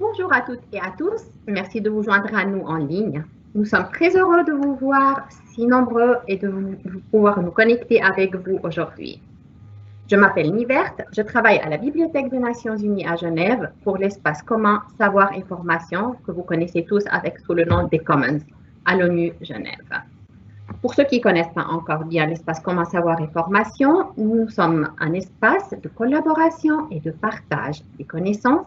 Bonjour à toutes et à tous. Merci de vous joindre à nous en ligne. Nous sommes très heureux de vous voir si nombreux et de pouvoir nous connecter avec vous aujourd'hui. Je m'appelle Nivert, je travaille à la Bibliothèque des Nations Unies à Genève pour l'espace commun Savoir et Formation que vous connaissez tous avec sous le nom des Commons à l'ONU Genève. Pour ceux qui ne connaissent pas encore bien l'espace commun Savoir et Formation, nous sommes un espace de collaboration et de partage des connaissances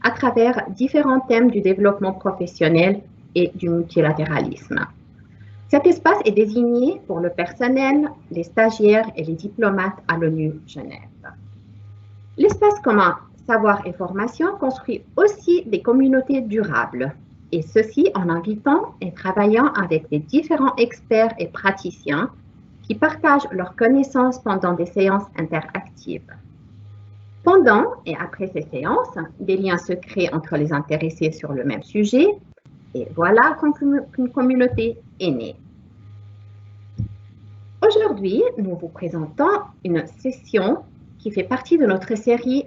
à travers différents thèmes du développement professionnel et du multilatéralisme. Cet espace est désigné pour le personnel, les stagiaires et les diplomates à l'ONU Genève. L'espace commun Savoir et Formation construit aussi des communautés durables, et ceci en invitant et travaillant avec des différents experts et praticiens qui partagent leurs connaissances pendant des séances interactives. Pendant et après ces séances, des liens se créent entre les intéressés sur le même sujet et voilà qu'une communauté est née. Aujourd'hui, nous vous présentons une session qui fait partie de notre série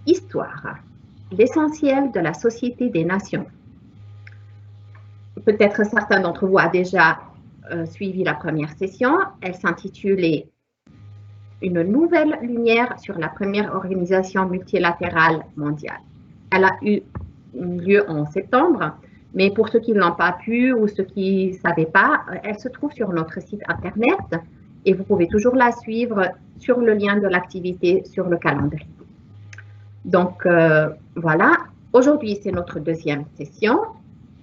Histoire, l'essentiel de la Société des Nations. Peut-être certains d'entre vous ont déjà suivi la première session. Elle s'intitulait Une nouvelle lumière sur la première organisation multilatérale mondiale. Elle a eu lieu en septembre, mais pour ceux qui ne l'ont pas pu ou ceux qui ne savaient pas, elle se trouve sur notre site internet et vous pouvez toujours la suivre sur le lien de l'activité sur le calendrier. Donc voilà, aujourd'hui c'est notre deuxième session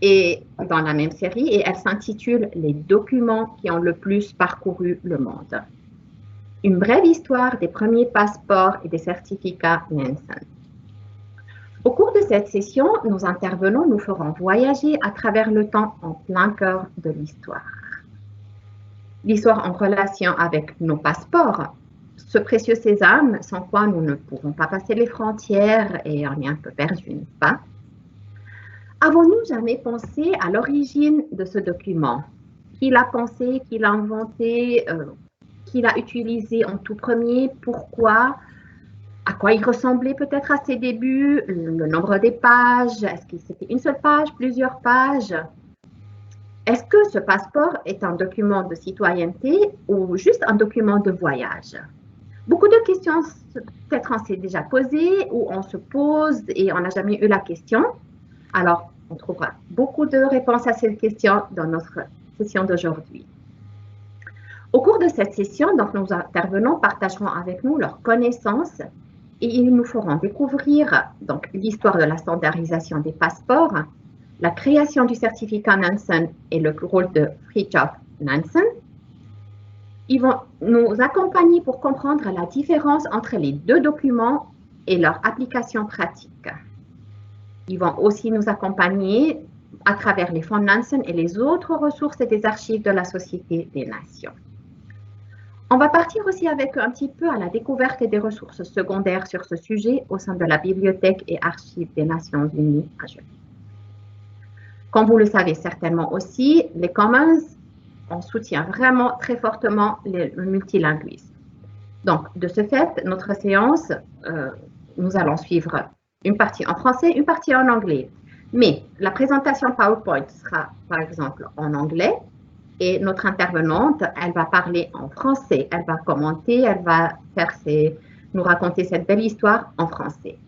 et dans la même série et elle s'intitule Les documents qui ont le plus parcouru le monde. Une brève histoire des premiers passeports et des certificats Nansen. Au cours de cette session, nos intervenants nous feront voyager à travers le temps en plein cœur de l'histoire. L'histoire en relation avec nos passeports, ce précieux sésame sans quoi nous ne pouvons pas passer les frontières et on est un peu perdu, n'est-ce pas? Avons-nous jamais pensé à l'origine de ce document? Qui l'a pensé, qui l'a inventé, qui l'a utilisé en tout premier, pourquoi, à quoi il ressemblait peut-être à ses débuts, le nombre des pages, est-ce que c'était une seule page, plusieurs pages? Est-ce que ce passeport est un document de citoyenneté ou juste un document de voyage? Beaucoup de questions, peut-être on s'est déjà posées ou on se pose et on n'a jamais eu la question. Alors, on trouvera beaucoup de réponses à ces questions dans notre session d'aujourd'hui. Au cours de cette session, donc, nos intervenants partageront avec nous leurs connaissances et ils nous feront découvrir l'histoire de la standardisation des passeports, la création du certificat Nansen et le rôle de Fridtjof Nansen. Ils vont nous accompagner pour comprendre la différence entre les deux documents et leur application pratique. Ils vont aussi nous accompagner à travers les fonds Nansen et les autres ressources et des archives de la Société des Nations. On va partir aussi avec un petit peu à la découverte des ressources secondaires sur ce sujet au sein de la Bibliothèque et Archives des Nations Unies à Genève. Comme vous le savez certainement aussi, les Commons, on soutient vraiment très fortement le multilinguisme. Donc, de ce fait, notre séance, nous allons suivre une partie en français, une partie en anglais. Mais la présentation PowerPoint sera, par exemple, en anglais et notre intervenante, elle va parler en français. Elle va commenter, elle va nous raconter cette belle histoire en français.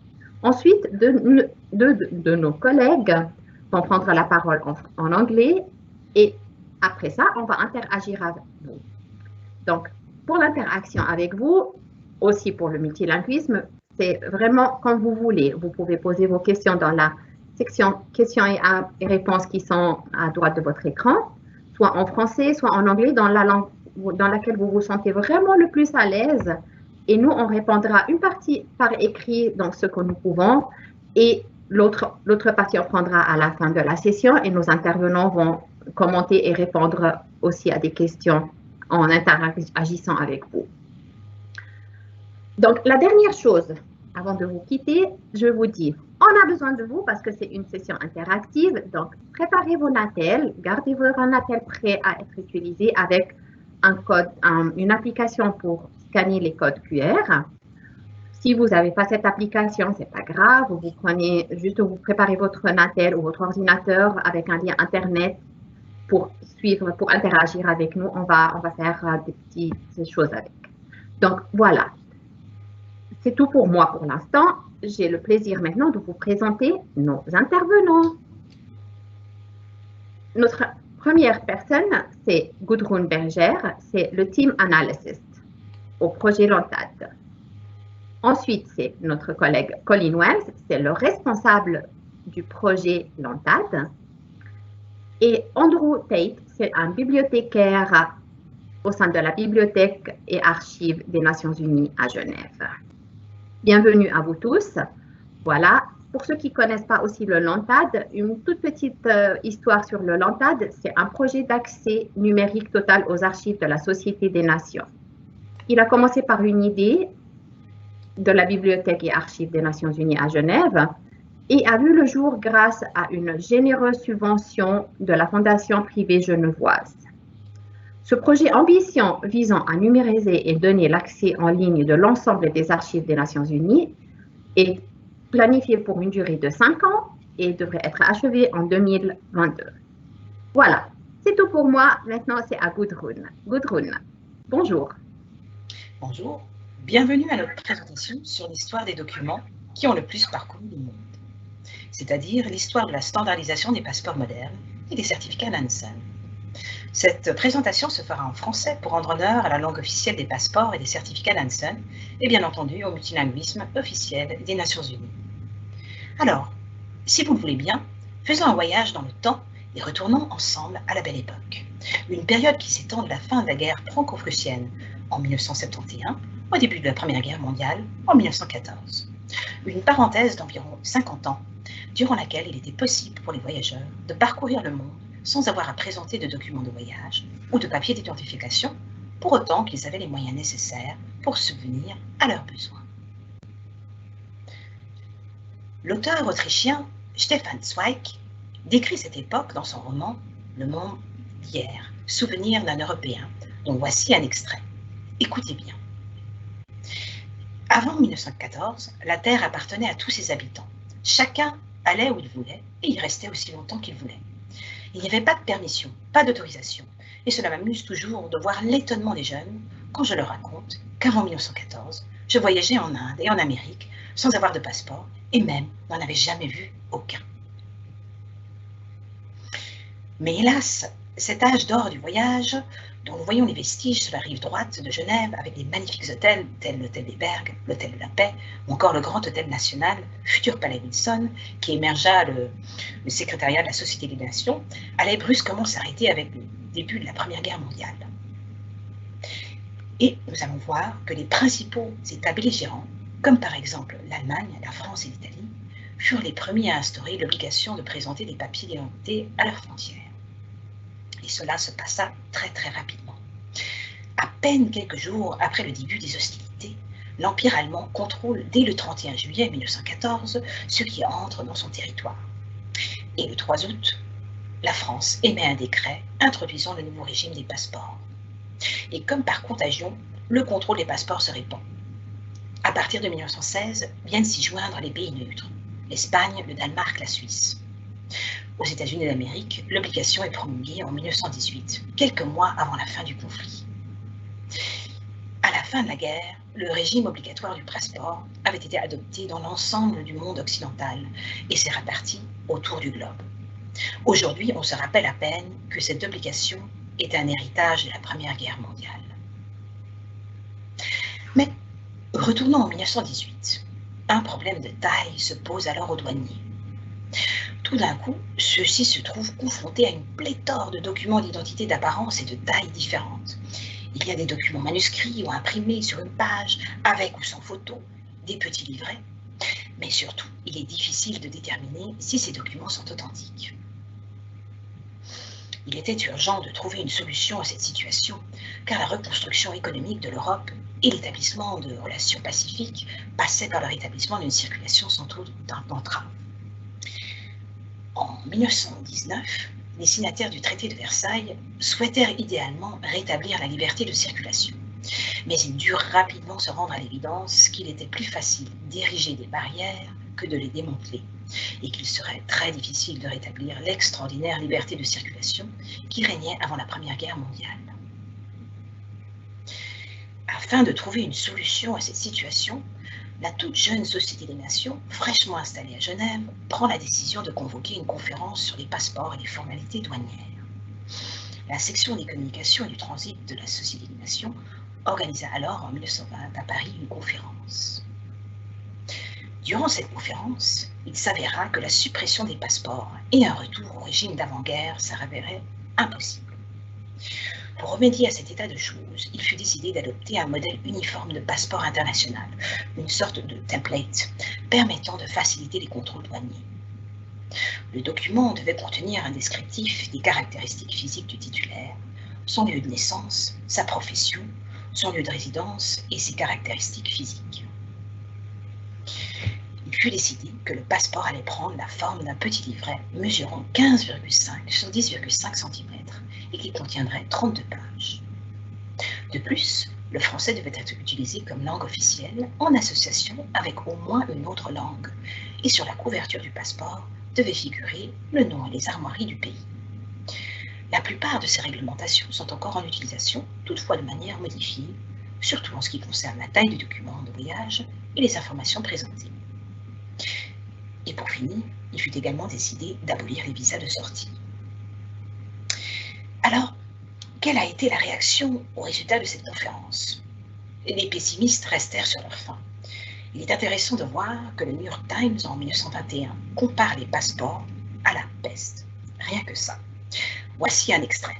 Ensuite, de nos collègues vont prendre la parole en anglais et après ça, on va interagir avec vous. Donc, pour l'interaction avec vous, aussi pour le multilinguisme, c'est vraiment comme vous voulez. Vous pouvez poser vos questions dans la section questions et réponses qui sont à droite de votre écran, soit en français, soit en anglais, dans la langue dans laquelle vous vous sentez vraiment le plus à l'aise. Et nous, on répondra une partie par écrit dans ce que nous pouvons et l'autre partie, on prendra à la fin de la session et nos intervenants vont commenter et répondre aussi à des questions en interagissant avec vous. Donc, la dernière chose, avant de vous quitter, je vous dis, on a besoin de vous parce que c'est une session interactive. Donc, préparez vos natels, gardez un natel prêt à être utilisé avec un code, une application pour scanner les codes QR. Si vous n'avez pas cette application, c'est pas grave. Vous prenez juste, vous préparez votre Natel ou votre ordinateur avec un lien Internet pour suivre, pour interagir avec nous. On va faire des petites choses avec. Donc, voilà. C'est tout pour moi pour l'instant. J'ai le plaisir maintenant de vous présenter nos intervenants. Notre première personne, c'est Gudrun Berger, c'est le Team Analyst au projet LANTAD. Ensuite, c'est notre collègue Colin Wells, c'est le responsable du projet LANTAD. Et Andrew Tate, c'est un bibliothécaire au sein de la Bibliothèque et Archives des Nations Unies à Genève. Bienvenue à vous tous. Voilà. Pour ceux qui ne connaissent pas aussi le LANTAD, une toute petite histoire sur le LANTAD, c'est un projet d'accès numérique total aux archives de la Société des Nations. Il a commencé par une idée de la Bibliothèque et Archives des Nations Unies à Genève et a vu le jour grâce à une généreuse subvention de la Fondation privée genevoise. Ce projet ambitieux visant à numériser et donner l'accès en ligne de l'ensemble des archives des Nations Unies est planifié pour une durée de 5 ans et devrait être achevé en 2022. Voilà, c'est tout pour moi. Maintenant, c'est à Gudrun. Gudrun, bonjour. Bonjour, bienvenue à notre présentation sur l'histoire des documents qui ont le plus parcouru le monde, c'est-à-dire l'histoire de la standardisation des passeports modernes et des certificats Nansen. Cette présentation se fera en français pour rendre honneur à la langue officielle des passeports et des certificats Nansen et bien entendu au multilinguisme officiel des Nations Unies. Alors, si vous le voulez bien, faisons un voyage dans le temps et retournons ensemble à la Belle Époque, une période qui s'étend de la fin de la guerre franco-prussienne en 1971 au début de la Première Guerre mondiale en 1914. Une parenthèse d'environ 50 ans, durant laquelle il était possible pour les voyageurs de parcourir le monde sans avoir à présenter de documents de voyage ou de papiers d'identification, pour autant qu'ils avaient les moyens nécessaires pour subvenir à leurs besoins. L'auteur autrichien Stefan Zweig décrit cette époque dans son roman « Le monde d'hier, souvenir d'un Européen », dont voici un extrait. Écoutez bien. Avant 1914, la Terre appartenait à tous ses habitants. Chacun allait où il voulait et y restait aussi longtemps qu'il voulait. Il n'y avait pas de permission, pas d'autorisation. Et cela m'amuse toujours de voir l'étonnement des jeunes quand je leur raconte qu'avant 1914, je voyageais en Inde et en Amérique sans avoir de passeport et même n'en avais jamais vu aucun. Mais hélas, cet âge d'or du voyage, dont nous voyons les vestiges sur la rive droite de Genève avec des magnifiques hôtels tels l'hôtel des Bergues, l'hôtel de la Paix ou encore le grand hôtel national, futur palais Wilson, qui émergea le secrétariat de la Société des Nations, allait brusquement s'arrêter avec le début de la Première Guerre mondiale. Et nous allons voir que les principaux États belligérants, comme par exemple l'Allemagne, la France et l'Italie, furent les premiers à instaurer l'obligation de présenter des papiers d'identité à leurs frontières. Et cela se passa très rapidement. À peine quelques jours après le début des hostilités, l'Empire allemand contrôle dès le 31 juillet 1914 ce qui entre dans son territoire. Et le 3 août, la France émet un décret introduisant le nouveau régime des passeports. Et comme par contagion, le contrôle des passeports se répand. À partir de 1916, viennent s'y joindre les pays neutres, l'Espagne, le Danemark, la Suisse. Aux États-Unis d'Amérique, l'obligation est promulguée en 1918, quelques mois avant la fin du conflit. À la fin de la guerre, le régime obligatoire du passeport avait été adopté dans l'ensemble du monde occidental et s'est réparti autour du globe. Aujourd'hui, on se rappelle à peine que cette obligation est un héritage de la Première Guerre mondiale. Mais retournons en 1918. Un problème de taille se pose alors aux douaniers. Tout d'un coup, ceux-ci se trouvent confrontés à une pléthore de documents d'identité d'apparence et de taille différentes. Il y a des documents manuscrits ou imprimés sur une page, avec ou sans photo, des petits livrets. Mais surtout, il est difficile de déterminer si ces documents sont authentiques. Il était urgent de trouver une solution à cette situation, car la reconstruction économique de l'Europe et l'établissement de relations pacifiques passaient par le rétablissement d'une circulation sans trop d'entraves. En 1919, les signataires du traité de Versailles souhaitèrent idéalement rétablir la liberté de circulation. Mais il dut rapidement se rendre à l'évidence qu'il était plus facile d'ériger des barrières que de les démanteler, et qu'il serait très difficile de rétablir l'extraordinaire liberté de circulation qui régnait avant la Première Guerre mondiale. Afin de trouver une solution à cette situation, la toute jeune Société des Nations, fraîchement installée à Genève, prend la décision de convoquer une conférence sur les passeports et les formalités douanières. La section des communications et du transit de la Société des Nations organisa alors en 1920 à Paris une conférence. Durant cette conférence, il s'avéra que la suppression des passeports et un retour au régime d'avant-guerre s'avéraient impossibles. Pour remédier à cet état de choses, il fut décidé d'adopter un modèle uniforme de passeport international, une sorte de template permettant de faciliter les contrôles douaniers. Le document devait contenir un descriptif des caractéristiques physiques du titulaire, son lieu de naissance, sa profession, son lieu de résidence et ses caractéristiques physiques. Il fut décidé que le passeport allait prendre la forme d'un petit livret mesurant 15,5 sur 10,5 cm et qui contiendrait 32 pages. De plus, le français devait être utilisé comme langue officielle en association avec au moins une autre langue, et sur la couverture du passeport devait figurer le nom et les armoiries du pays. La plupart de ces réglementations sont encore en utilisation, toutefois de manière modifiée, surtout en ce qui concerne la taille du document de voyage et les informations présentées. Et pour finir, il fut également décidé d'abolir les visas de sortie. Alors, quelle a été la réaction au résultat de cette conférence? Les pessimistes restèrent sur leur faim. Il est intéressant de voir que le New York Times en 1921 compare les passeports à la peste. Rien que ça. Voici un extrait.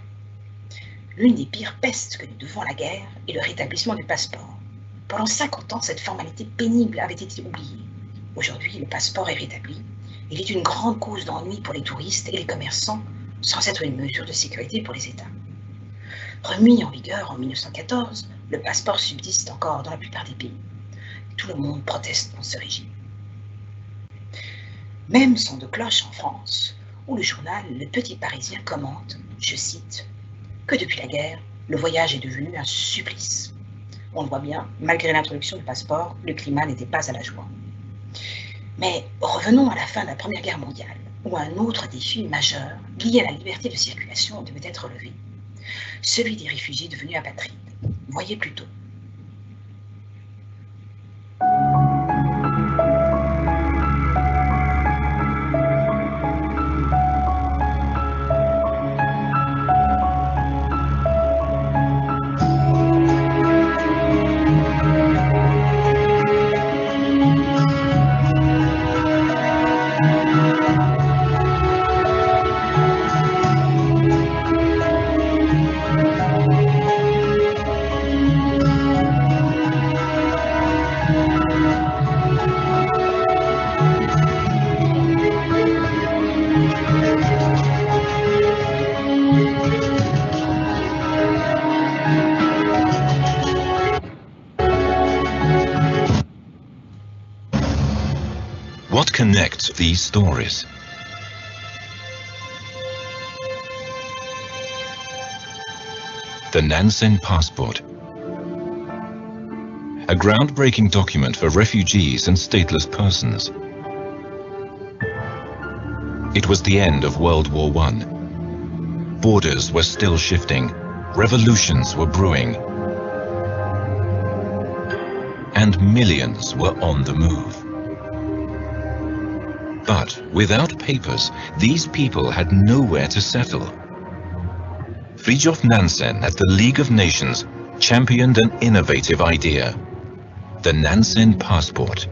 L'une des pires pestes que nous devons à la guerre est le rétablissement du passeport. Pendant 50 ans, cette formalité pénible avait été oubliée. Aujourd'hui, le passeport est rétabli. Il est une grande cause d'ennui pour les touristes et les commerçants, sans être une mesure de sécurité pour les États. Remis en vigueur en 1914, le passeport subsiste encore dans la plupart des pays. Tout le monde proteste contre ce régime. Même son de cloche en France, où le journal Le Petit Parisien commente, je cite, que depuis la guerre, le voyage est devenu un supplice. On le voit bien, malgré l'introduction du passeport, le climat n'était pas à la joie. Mais revenons à la fin de la Première Guerre mondiale, où un autre défi majeur lié à la liberté de circulation devait être relevé, celui des réfugiés devenus apatrides. Voyez plutôt. What connects these stories? The Nansen Passport. A groundbreaking document for refugees and stateless persons. It was the end of World War I. Borders were still shifting, revolutions were brewing, and millions were on the move. But without papers, these people had nowhere to settle. Fridtjof Nansen at the League of Nations championed an innovative idea, the Nansen Passport.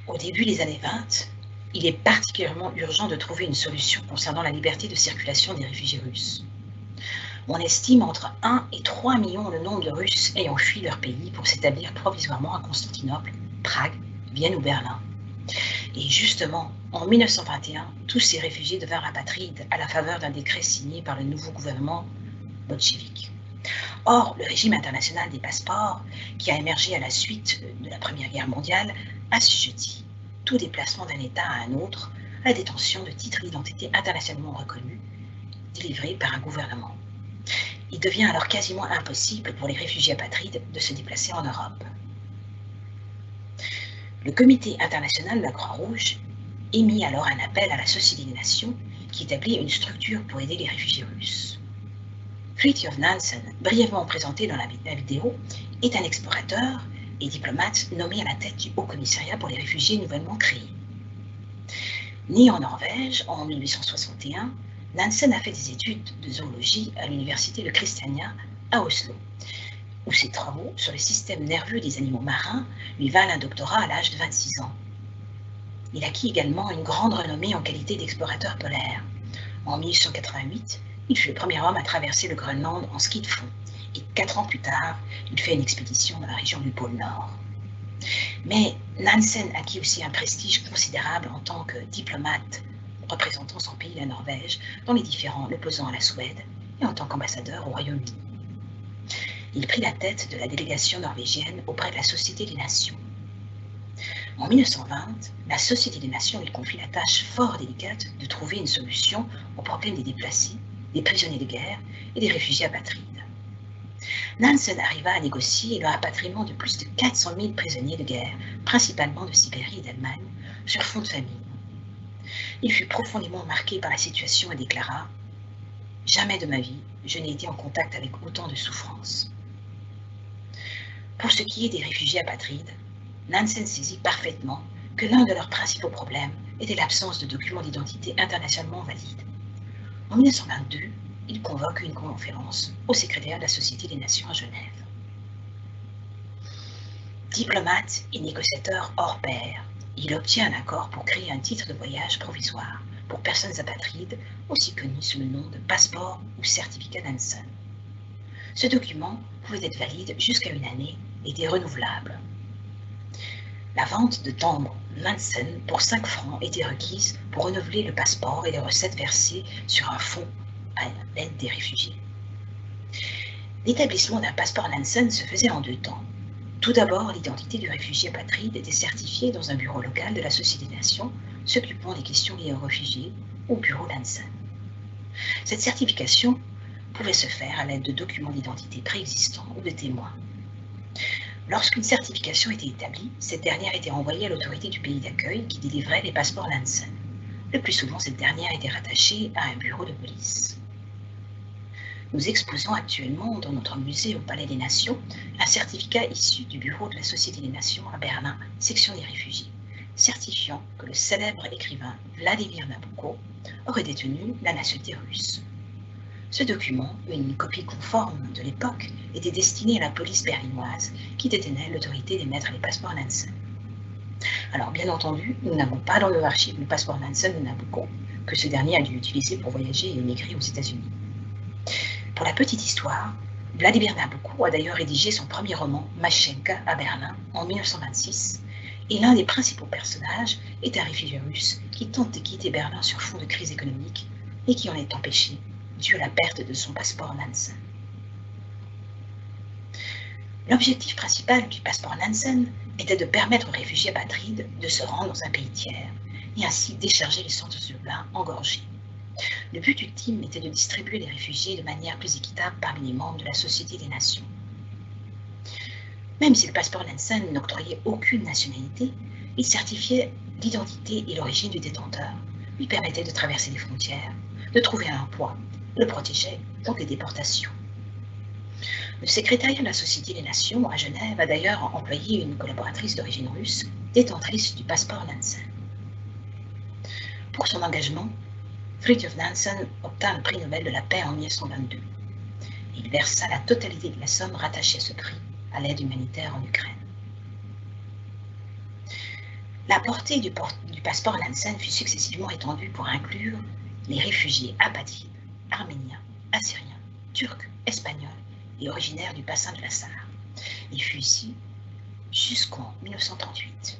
Au début des années 20, il est particulièrement urgent de trouver une solution concernant la liberté de circulation des réfugiés russes. On estime entre 1 et 3 millions le nombre de Russes ayant fui leur pays pour s'établir provisoirement à Constantinople, Prague, Vienne ou Berlin. Et justement, en 1921, tous ces réfugiés devinrent apatrides à la faveur d'un décret signé par le nouveau gouvernement bolchevique. Or, le régime international des passeports, qui a émergé à la suite de la Première Guerre mondiale, assujettit tout déplacement d'un État à un autre à la détention de titres d'identité internationalement reconnus délivrée par un gouvernement. Il devient alors quasiment impossible pour les réfugiés apatrides de se déplacer en Europe. Le Comité international de la Croix-Rouge émit alors un appel à la Société des Nations qui établit une structure pour aider les réfugiés russes. Fridtjof Nansen, brièvement présenté dans la vidéo, est un explorateur et diplomate nommé à la tête du Haut Commissariat pour les réfugiés nouvellement créé. Né en Norvège en 1861, Nansen a fait des études de zoologie à l'université de Kristiania à Oslo, où ses travaux sur le système nerveux des animaux marins lui valent un doctorat à l'âge de 26 ans. Il acquit également une grande renommée en qualité d'explorateur polaire. En 1888, il fut le premier homme à traverser le Groenland en ski de fond, et 4 ans plus tard, il fait une expédition dans la région du pôle Nord. Mais Nansen acquit aussi un prestige considérable en tant que diplomate représentant son pays, la Norvège, dans les différends l'opposant à la Suède et en tant qu'ambassadeur au Royaume-Uni. Il prit la tête de la délégation norvégienne auprès de la Société des Nations. En 1920, la Société des Nations lui confie la tâche fort délicate de trouver une solution au problème des déplacés, des prisonniers de guerre et des réfugiés apatrides. Nansen arriva à négocier le rapatriement de plus de 400 000 prisonniers de guerre, principalement de Sibérie et d'Allemagne, sur fond de famine. Il fut profondément marqué par la situation et déclara « Jamais de ma vie, je n'ai été en contact avec autant de souffrance. » Pour ce qui est des réfugiés apatrides, Nansen saisit parfaitement que l'un de leurs principaux problèmes était l'absence de documents d'identité internationalement valides. En 1922, il convoque une conférence au secrétariat de la Société des Nations à Genève. Diplomate et négociateur hors pair, il obtient un accord pour créer un titre de voyage provisoire pour personnes apatrides, aussi connu sous le nom de passeport ou certificat Nansen. Ce document pouvait être valide jusqu'à une année et était renouvelable. La vente de timbres Nansen pour 5 francs était requise pour renouveler le passeport et les recettes versées sur un fonds à l'aide des réfugiés. L'établissement d'un passeport Nansen se faisait en 2 temps. Tout d'abord, l'identité du réfugié apatride était certifiée dans un bureau local de la Société des Nations s'occupant des questions liées aux réfugiés au bureau Nansen. Cette certification pouvait se faire à l'aide de documents d'identité préexistants ou de témoins. Lorsqu'une certification était établie, cette dernière était envoyée à l'autorité du pays d'accueil qui délivrait les passeports Nansen. Le plus souvent, cette dernière était rattachée à un bureau de police. Nous exposons actuellement dans notre musée au Palais des Nations un certificat issu du bureau de la Société des Nations à Berlin, section des réfugiés, certifiant que le célèbre écrivain Vladimir Nabokov aurait détenu la nationalité russe. Ce document, une copie conforme de l'époque, était destiné à la police berlinoise qui détenait l'autorité d'émettre les passeports Nansen. Alors, bien entendu, nous n'avons pas dans nos archives le passeport Nansen de Nabokov, que ce dernier a dû utiliser pour voyager et émigrer aux États-Unis. Pour la petite histoire, Vladimir Nabokov a d'ailleurs rédigé son premier roman, Mashenka, à Berlin, en 1926, et l'un des principaux personnages est un réfugié russe qui tente de quitter Berlin sur fond de crise économique et qui en est empêché dû à la perte de son passeport Nansen. L'objectif principal du passeport Nansen était de permettre aux réfugiés apatrides de se rendre dans un pays tiers et ainsi décharger les centres urbains engorgés. Le but ultime était de distribuer les réfugiés de manière plus équitable parmi les membres de la Société des Nations. Même si le passeport Nansen n'octroyait aucune nationalité, il certifiait l'identité et l'origine du détenteur, lui permettait de traverser les frontières, de trouver un emploi, le protégeait contre les déportations. Le secrétariat de la Société des Nations à Genève a d'ailleurs employé une collaboratrice d'origine russe, détentrice du passeport Nansen. Pour son engagement, Fridtjof Nansen obtint le prix Nobel de la paix en 1922. Il versa la totalité de la somme rattachée à ce prix à l'aide humanitaire en Ukraine. La portée du passeport Nansen fut successivement étendue pour inclure les réfugiés apatrides, arméniens, assyriens, turcs, espagnols et originaires du bassin de la Sarre. Il fut ici jusqu'en 1938.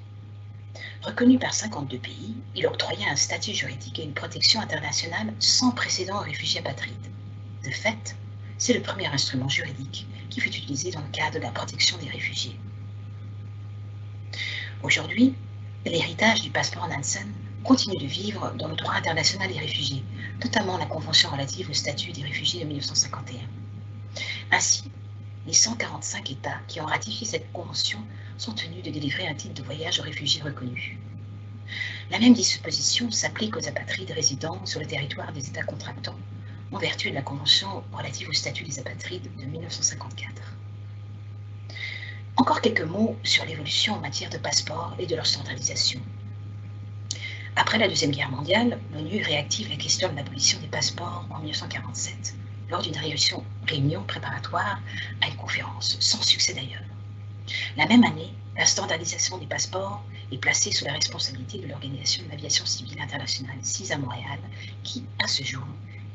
Reconnu par 52 pays, il octroya un statut juridique et une protection internationale sans précédent aux réfugiés apatrides. De fait, c'est le premier instrument juridique qui fut utilisé dans le cadre de la protection des réfugiés. Aujourd'hui, l'héritage du passeport Nansen continue de vivre dans le droit international des réfugiés, notamment la Convention relative au statut des réfugiés de 1951. Ainsi, les 145 États qui ont ratifié cette convention sont tenus de délivrer un titre de voyage aux réfugiés reconnus. La même disposition s'applique aux apatrides résidant sur le territoire des États contractants, en vertu de la Convention relative au statut des apatrides de 1954. Encore quelques mots sur l'évolution en matière de passeports et de leur standardisation. Après la Deuxième Guerre mondiale, l'ONU réactive la question de l'abolition des passeports en 1947, lors d'une réunion préparatoire à une conférence, sans succès d'ailleurs. La même année, la standardisation des passeports est placée sous la responsabilité de l'Organisation de l'aviation civile internationale CIS à Montréal, qui, à ce jour,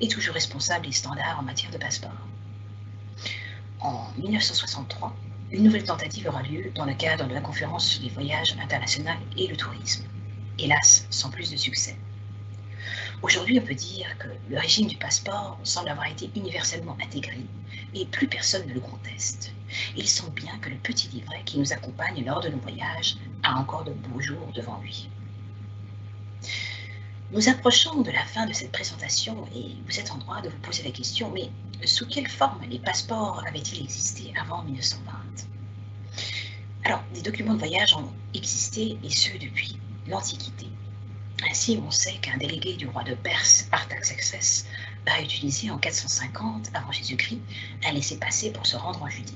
est toujours responsable des standards en matière de passeports. En 1963, une nouvelle tentative aura lieu dans le cadre de la conférence sur les voyages internationaux et le tourisme, hélas sans plus de succès. Aujourd'hui, on peut dire que le régime du passeport semble avoir été universellement intégré et plus personne ne le conteste. Il semble bien que le petit livret qui nous accompagne lors de nos voyages a encore de beaux jours devant lui. Nous approchons de la fin de cette présentation et vous êtes en droit de vous poser la question, mais sous quelle forme les passeports avaient-ils existé avant 1920? Alors, des documents de voyage ont existé et ce depuis l'Antiquité. Ainsi, on sait qu'un délégué du roi de Perse, Artaxerxès, a utilisé en 450 avant Jésus-Christ un laissez-passer pour se rendre en Judée.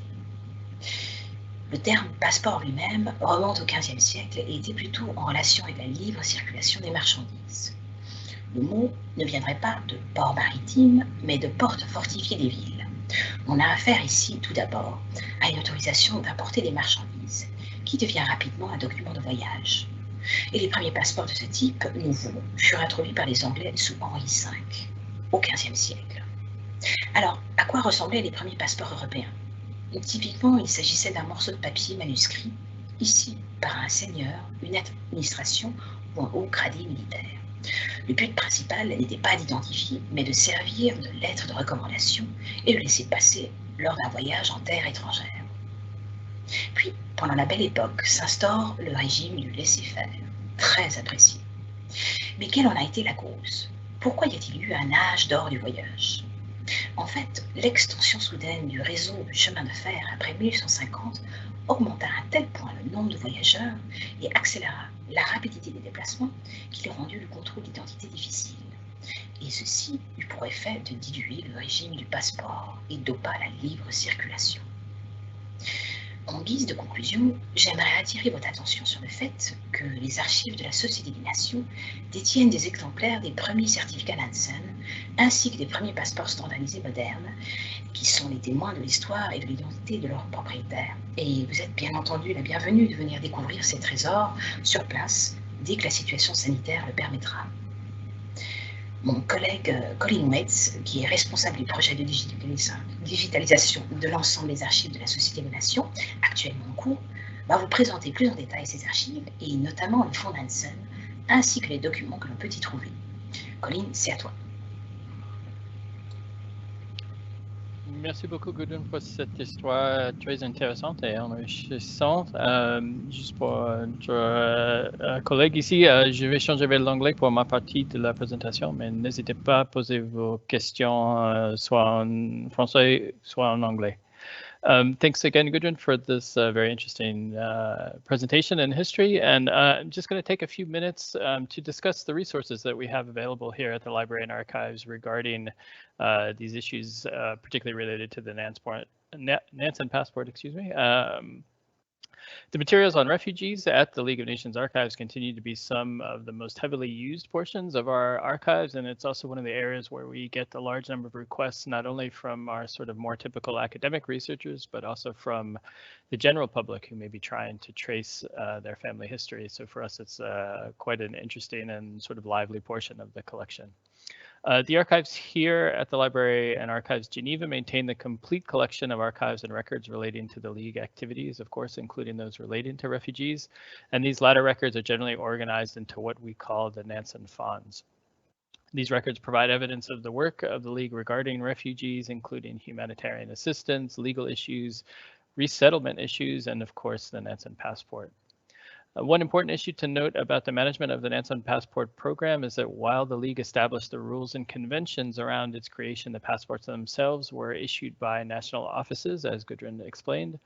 Le terme passeport lui-même remonte au XVe siècle et était plutôt en relation avec la libre circulation des marchandises. Le mot ne viendrait pas de port maritime, mais de porte fortifiée des villes. On a affaire ici, tout d'abord, à une autorisation d'importer des marchandises, qui devient rapidement un document de voyage. Et les premiers passeports de ce type, nouveaux, furent introduits par les Anglais sous Henri V, au XVe siècle. Alors, à quoi ressemblaient les premiers passeports européens? Typiquement, il s'agissait d'un morceau de papier manuscrit, ici par un seigneur, une administration ou un haut gradé militaire. Le but principal n'était pas d'identifier, mais de servir de lettre de recommandation et de laisser passer lors d'un voyage en terre étrangère. Puis, pendant la Belle Époque, s'instaure le régime du laisser-faire, très apprécié. Mais quelle en a été la cause? Pourquoi y a-t-il eu un âge d'or du voyage? En fait, l'extension soudaine du réseau de chemin de fer après 1850 augmenta à un tel point le nombre de voyageurs et accéléra la rapidité des déplacements qu'il rendu le contrôle d'identité difficile. Et ceci eut pour effet de diluer le régime du passeport et dopa la libre circulation. En guise de conclusion, j'aimerais attirer votre attention sur le fait que les archives de la Société des Nations détiennent des exemplaires des premiers certificats Nansen, ainsi que des premiers passeports standardisés modernes, qui sont les témoins de l'histoire et de l'identité de leurs propriétaires. Et vous êtes bien entendu la bienvenue de venir découvrir ces trésors sur place, dès que la situation sanitaire le permettra. Mon collègue Colin Waits, qui est responsable du projet de digitalisation de l'ensemble des archives de la Société des Nations, actuellement en cours, va vous présenter plus en détail ces archives, et notamment le fonds Nansen, ainsi que les documents que l'on peut y trouver. Colin, c'est à toi. Merci beaucoup, Gudrun, pour cette histoire très intéressante et enrichissante. Juste pour notre collègue ici, je vais changer vers l'anglais pour ma partie de la présentation, mais n'hésitez pas à poser vos questions soit en français, soit en anglais. Thanks again, Gudrun, for this very interesting presentation and history. And I'm just going to take a few minutes to discuss the resources that we have available here at the Library and Archives regarding these issues, particularly related to the Nansen passport, excuse me. The materials on refugees at the League of Nations Archives continue to be some of the most heavily used portions of our archives, and it's also one of the areas where we get a large number of requests, not only from our sort of more typical academic researchers, but also from the general public who may be trying to trace their family history. So for us, it's quite an interesting and sort of lively portion of the collection. The archives here at the Library and Archives Geneva maintain the complete collection of archives and records relating to the League activities, of course, including those relating to refugees. And these latter records are generally organized into what we call the Nansen Fonds. These records provide evidence of the work of the League regarding refugees, including humanitarian assistance, legal issues, resettlement issues, and of course, the Nansen passport. One important issue to note about the management of the Nansen Passport program is that while the League established the rules and conventions around its creation, the passports themselves were issued by national offices, as Gudrun explained.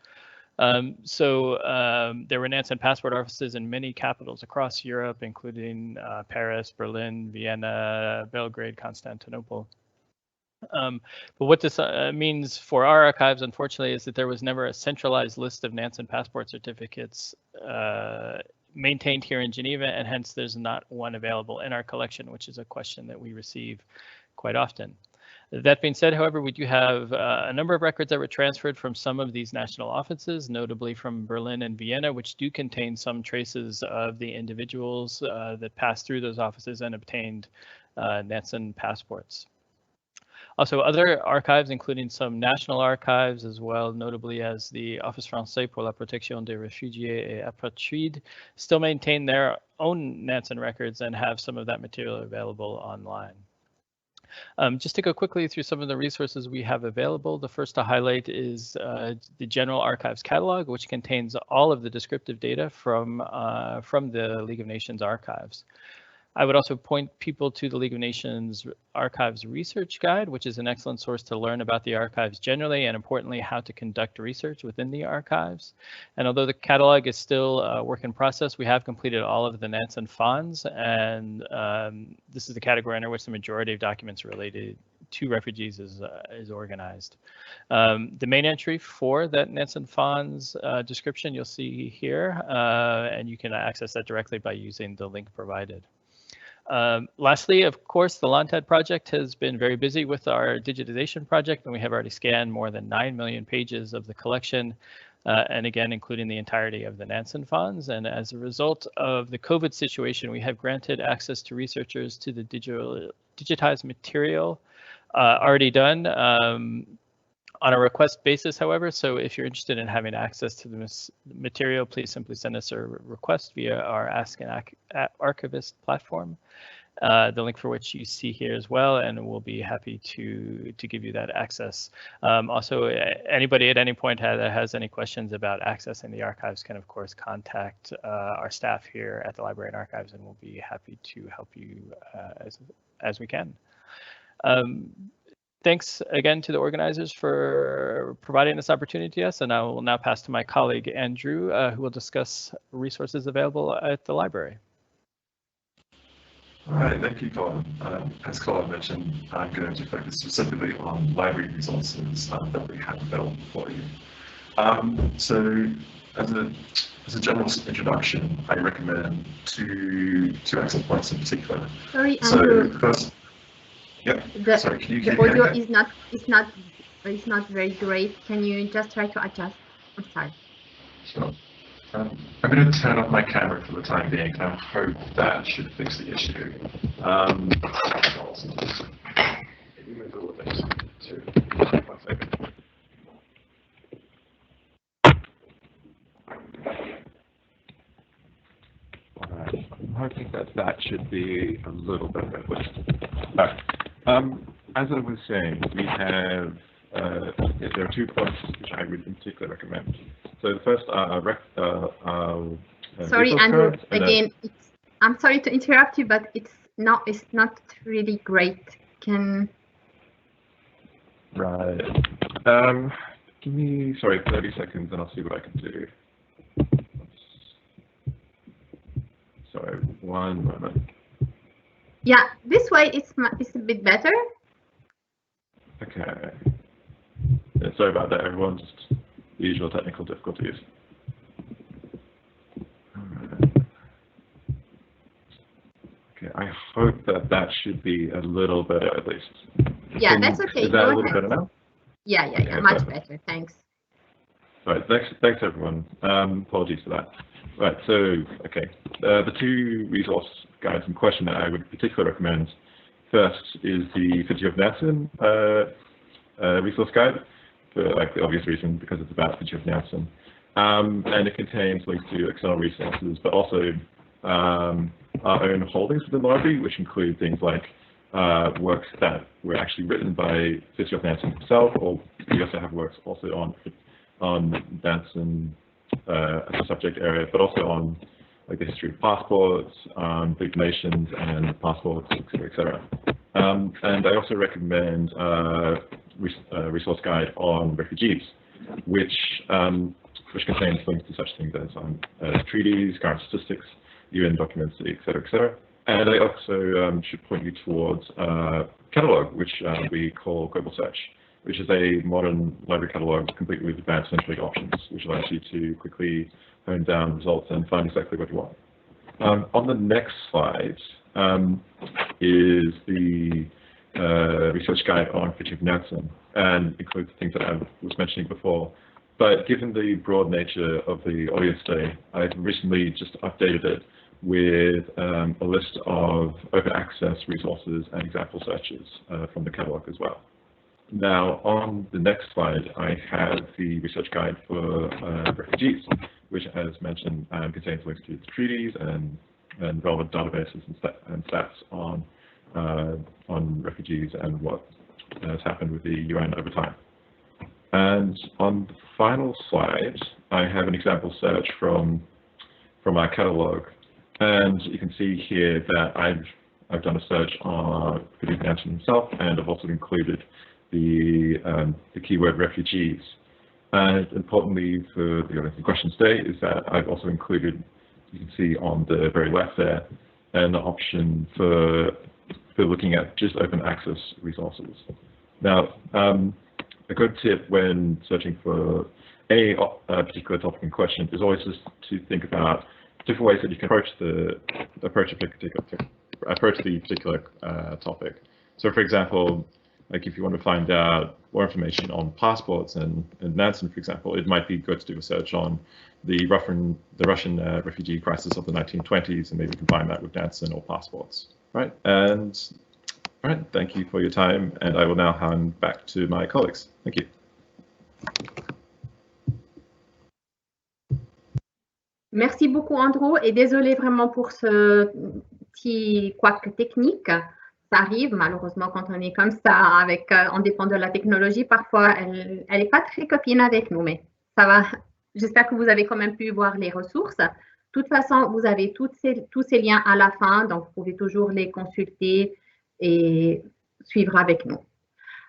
There were Nansen Passport offices in many capitals across Europe, including Paris, Berlin, Vienna, Belgrade, Constantinople. But what this means for our archives, unfortunately, is that there was never a centralized list of Nansen passport certificates maintained here in Geneva, and hence there's not one available in our collection, which is a question that we receive quite often. That being said, however, we do have a number of records that were transferred from some of these national offices, notably from Berlin and Vienna, which do contain some traces of the individuals that passed through those offices and obtained Nansen passports. Also, other archives, including some national archives as well, notably as the Office Français pour la Protection des Réfugiés et Apatrides, still maintain their own Nansen records and have some of that material available online. Just to go quickly through some of the resources we have available, the first to highlight is the General Archives Catalog, which contains all of the descriptive data from the League of Nations archives. I would also point people to the League of Nations Archives Research Guide, which is an excellent source to learn about the archives generally, and importantly, how to conduct research within the archives. And although the catalog is still a work in process, we have completed all of the Nansen Fonds, and this is the category under which the majority of documents related to refugees is organized. The main entry for that Nansen Fonds description you'll see here, and you can access that directly by using the link provided. Lastly, of course, the LANTAD project has been very busy with our digitization project, and we have already scanned more than 9 million pages of the collection, and again, including the entirety of the Nansen Fonds. And as a result of the COVID situation, we have granted access to researchers to the digitized material already done on a request basis, however. So if you're interested in having access to the material, please simply send us a request via our Ask an Archivist platform, the link for which you see here as well, and we'll be happy to give you that access. Also, anybody at any point that has any questions about accessing the archives can, of course, contact our staff here at the Library and Archives, and we'll be happy to help you as we can. Thanks again to the organizers for providing this opportunity to us, and I will now pass to my colleague Andrew, who will discuss resources available at the library. All right, thank you, Colin. As Colin mentioned, I'm going to focus specifically on library resources that we have available for you. So as a general introduction, I recommend two excellent points in particular. Sorry, Andrew. So first, sorry, can you the audio is not very great. Can you just try to adjust? I'm sorry. Sure. I'm going to turn off my camera for the time being, and I hope that should fix the issue. I'm hoping that should be a little bit better. As I was saying, we have there are 2 points which I would in particular recommend. So the first sorry, Andrew. Again, I'm sorry to interrupt you, but it's not really great. Right. Give me 30 seconds, and I'll see what I can do. Sorry, 1 moment. Yeah, this way it's a bit better. Okay. Yeah, sorry about that, everyone. Just the usual technical difficulties. Okay, I hope that should be a little better at least. Yeah, that's okay. Is that a little better now? Yeah, okay, much better. Thanks. All right, thanks everyone. Apologies for that. Right, so okay, the 2 resource guides in question that I would particularly recommend. First is the City of Nansen resource guide, for like the obvious reason, because it's about the City of Nansen, and it contains links to external resources, but also our own holdings within the library, which include things like works that were actually written by Fridtjof Nansen himself, or we also have works also on Nansen as a subject area, but also on like the history of passports, big nations and passports, etc. And I also recommend a resource guide on refugees, which contains links to such things as treaties, current statistics, UN documents, etc., etc. And I also should point you towards a catalog, which we call Global Search, which is a modern library catalog complete with advanced search options, which allows you to quickly hone down results and find exactly what you want. On the next slide is the research guide on Fridtjof Nansen, and includes things that I was mentioning before. But given the broad nature of the audience today, I've recently just updated it with a list of open access resources and example searches from the catalog as well. Now, on the next slide, I have the research guide for refugees, which, as mentioned, contains links to the treaties and relevant databases and stats on refugees and what has happened with the UN over time. And on the final slide, I have an example search from our catalog, and you can see here that I've done a search on Fridtjof Nansen himself, and I've also included the keyword refugees. And importantly for the audience in question today is that I've also included, you can see on the very left there, an option for looking at just open access resources. Now, a good tip when searching for a particular topic in question is always just to think about different ways that you can approach the particular topic. So, for example, like if you want to find out more information on passports and Nansen, for example, it might be good to do a search on the Russian refugee crisis of the 1920s, and maybe combine that with Nansen or passports. Right? And all right, thank you for your time, and I will now hand back to my colleagues. Thank you. Merci beaucoup, Andrew, et désolé vraiment pour ce petit couac technique. Ça arrive malheureusement quand on est comme ça, on dépend de la technologie. Parfois, elle n'est pas très copine avec nous, mais ça va. J'espère que vous avez quand même pu voir les ressources. De toute façon, vous avez tous ces liens à la fin, donc vous pouvez toujours les consulter et suivre avec nous.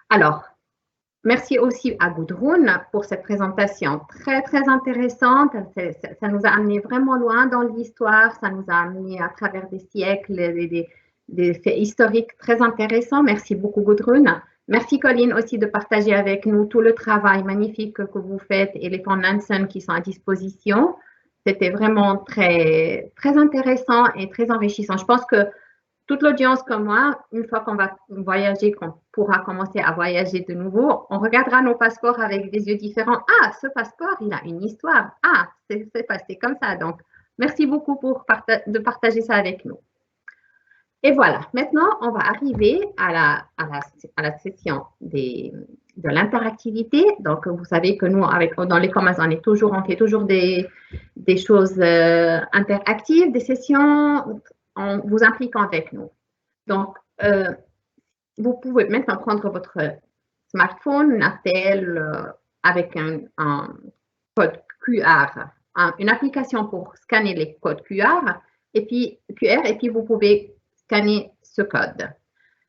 Alors, merci aussi à Gudrun pour cette présentation très, très intéressante. Ça nous a amené vraiment loin dans l'histoire, ça nous a amené à travers des siècles, des faits historiques très intéressants. Merci beaucoup, Gudrun. Merci, Colleen, aussi de partager avec nous tout le travail magnifique que vous faites et les fonds Nansen qui sont à disposition. C'était vraiment très, très intéressant et très enrichissant. Je pense que toute l'audience comme moi, une fois qu'on va voyager, qu'on pourra commencer à voyager de nouveau, on regardera nos passeports avec des yeux différents. Ah, ce passeport, il a une histoire. Ah, c'est passé comme ça. Donc, merci beaucoup de partager ça avec nous. Et voilà, maintenant, on va arriver à la session de l'interactivité. Donc, vous savez que nous, dans les Commons, on fait toujours des choses interactives, des sessions en vous impliquant avec nous. Donc, vous pouvez maintenant prendre votre smartphone, Natel, avec un code QR, une application pour scanner les codes QR, et puis vous pouvez scanner ce code.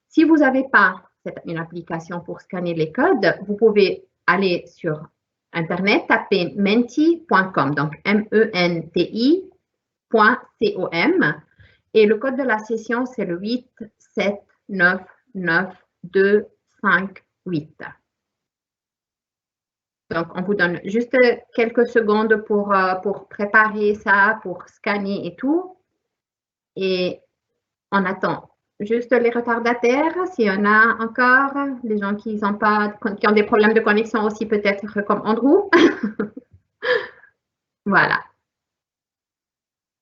Si vous n'avez pas une application pour scanner les codes, vous pouvez aller sur Internet, taper menti.com, donc menti.com, et le code de la session, c'est le 8799258. Donc, on vous donne juste quelques secondes pour préparer ça, pour scanner et tout. Et on attend juste les retardataires, s'il y en a encore, les gens qui ont des problèmes de connexion aussi, peut-être comme Andrew. Voilà.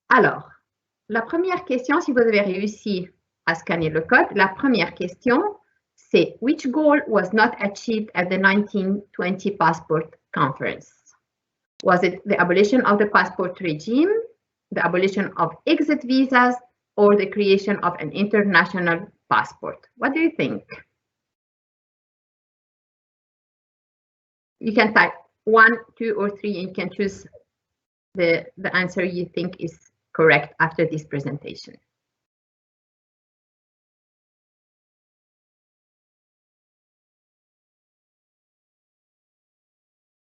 Alors, la première question, si vous avez réussi à scanner le code, la première question, c'est « Which goal was not achieved at the 1920 Passport Conference? Was it the abolition of the passport regime, the abolition of exit visas, or the creation of an international passport? What do you think? You can type 1, 2, or 3, and you can choose the answer you think is correct after this presentation.